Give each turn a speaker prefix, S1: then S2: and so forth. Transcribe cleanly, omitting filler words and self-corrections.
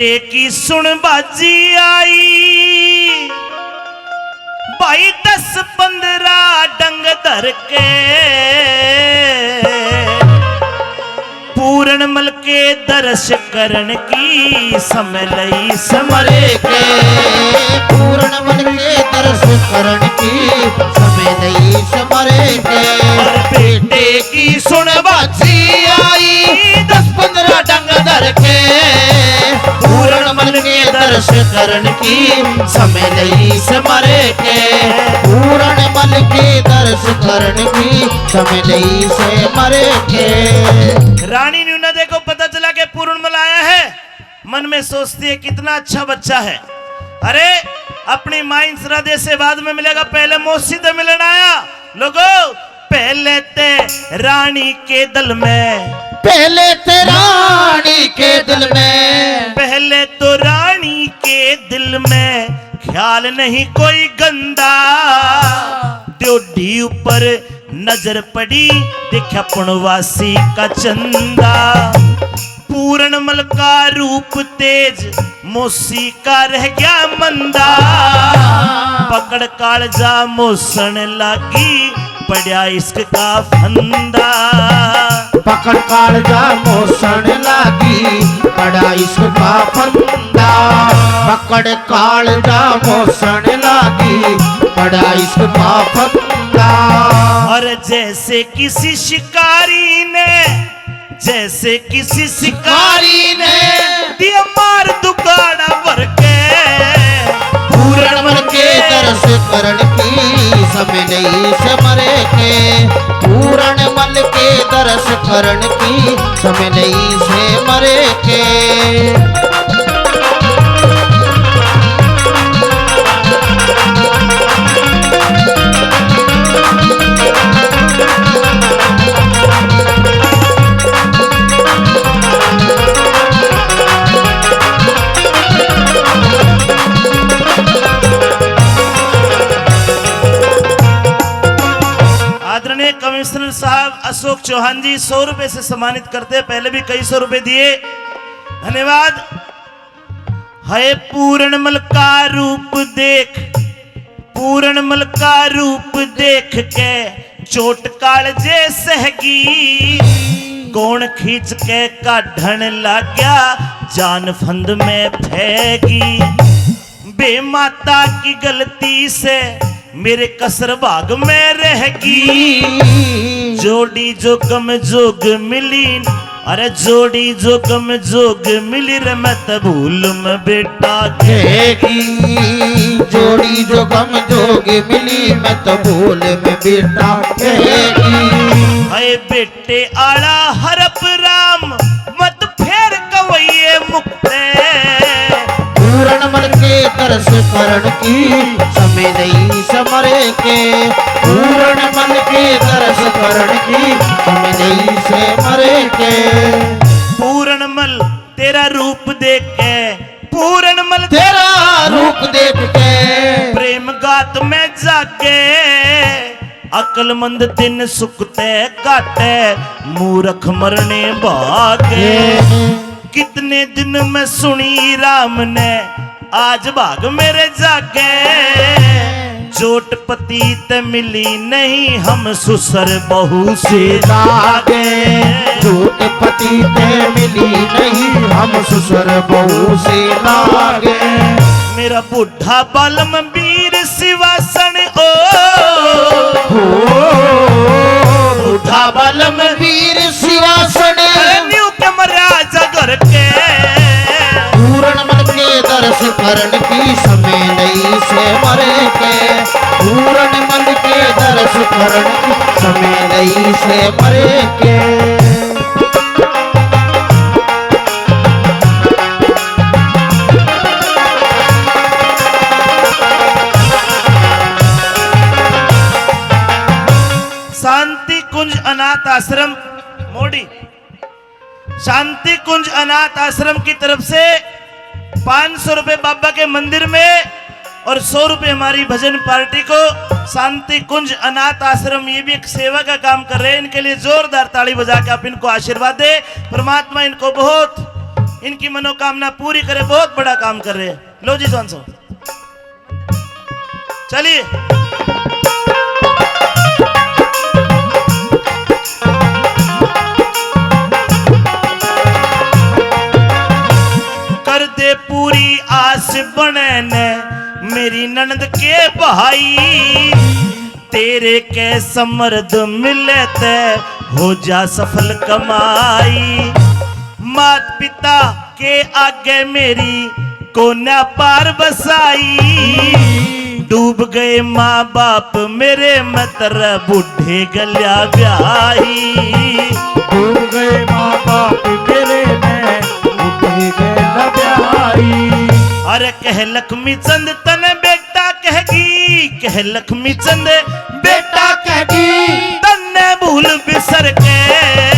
S1: की सुन बाजी आई भाई 10-15 डंग धर के पूरन मल के दर्श करन की समय लई समरे के
S2: पूर्ण मन के दर्श करण की समय नहीं समरे के
S1: और बेटे की सुन
S2: बाजी आई 10-15 डंग धर के पूर्ण मन के दर्श करण की समय नहीं समरे के पूर्ण मन के दर्श करण की समय नहीं से मरे के।
S1: रानी न्यूनदे को पता चला कि पूर्णमल आया है, मन में सोचती है कितना अच्छा बच्चा है। अरे अपनी माँ श्राद्धे से बाद में मिलेगा, पहले मौसी से मिलन आया। लोगों पहले ते रानी के दिल में,
S2: पहले ते रानी के दिल में,
S1: पहले तो रानी के दिल में ख्याल नहीं कोई गंदा। ड्योढ़ी ऊपर नजर पड़ी देखा पुणवासी का चंदा। पूरणमल का रूप तेज मौसी का रह गया मंदा। पकड़ कालजा मोसन लागी पड़ा इश्क का फंदा।
S2: पकड़ कालजा मोसन लागी पड़ा इश्क का फंदा। पकड़ कालजा मोसन लागी पड़ा इश्क का फंदा।
S1: और जैसे किसी शिकारी ने, जैसे किसी शिकारी ने दिया मार दुगाड़ा भर के
S2: पूरणमल के दर्श करण की समय नहीं से मरे के पूरणमल के दर्श करण की समय नहीं से मरे के।
S1: आदरणीय कमिश्नर साहब अशोक चौहान जी 100 रुपए से सम्मानित करते, पहले भी कई 100 रुपए दिए, धन्यवाद। है पूरणमल का रूप देख, पूरणमल का रूप देख के चोट कालजे सहगी। कौन खींच के काढ़न लग गया जान फंद में फेंकी। बेमाता की गलती से मेरे कसर भाग में रहेगी। जोड़ी जो गम जोग मिली, अरे जोड़ी जो गम जोग मिली रे मैं तो भूल में बेटा
S2: खेगी। जोड़ी जो गम जोग मिली मैं तो भूल में बेटा खेगी।
S1: हाय बेटे आला हरप राम मत फेर कवैये मुक्ते।
S2: पूरणमल के दर्श करण की समय नहीं समरे के पूरणमल के दर्श करण की समय नहीं से मरे के।
S1: पूरणमल तेरा रूप देख के, पूरणमल
S2: तेरा रूप देख के
S1: प्रेम गात में जाके। अकलमंद दिन सुखते काटे मूर्ख मरने भागे। कितने दिन में सुनी राम ने आज भाग मेरे जागे। चोट पतीत मिली नहीं हम सुसर बहू से लागे।
S2: चोट पतीत मिली नहीं हम सुसर बहू से लागे।
S1: मेरा बुढ़ा बालम वीर शिवासन ओ
S2: बुढ़ा बालम वीर शिवासन
S1: न्यू के महाराजा घर के।
S2: पूरणमल के दर्श करण की समय नहीं से मरे के पूरणमल के दर्श करण की समय नहीं से मरे के।
S1: शांति कुंज अनाथ आश्रम मोड़ी, शांति कुंज अनाथ आश्रम की तरफ से 500 रुपए बाबा के मंदिर में और 100 रुपए हमारी भजन पार्टी को। शांति कुंज अनाथ आश्रम ये भी एक सेवा का काम कर रहे हैं, इनके लिए जोरदार ताली बजा के आप इनको आशीर्वाद दे। परमात्मा इनको बहुत इनकी मनोकामना पूरी करे, बहुत बड़ा काम कर रहे हैं। लो जी 500 चलिए। कर दे पूरी आस बने ने मेरी ननद के भाई, तेरे के समर्द मिले ते हो जा सफल कमाई। मात पिता के आगे मेरी कोना पार बसाई, डूब गए माँ बाप मेरे मतर बूढ़े गलिया ब्याही।
S3: डूब गए माँ बाप मेरे में बूढ़े गलिया ब्याही।
S1: अरे कह लक्ष्मी चंद तने बेटा कहेगी, कह लक्ष्मी चंद बेटा कहेगी, तन्ने भूल बिसर के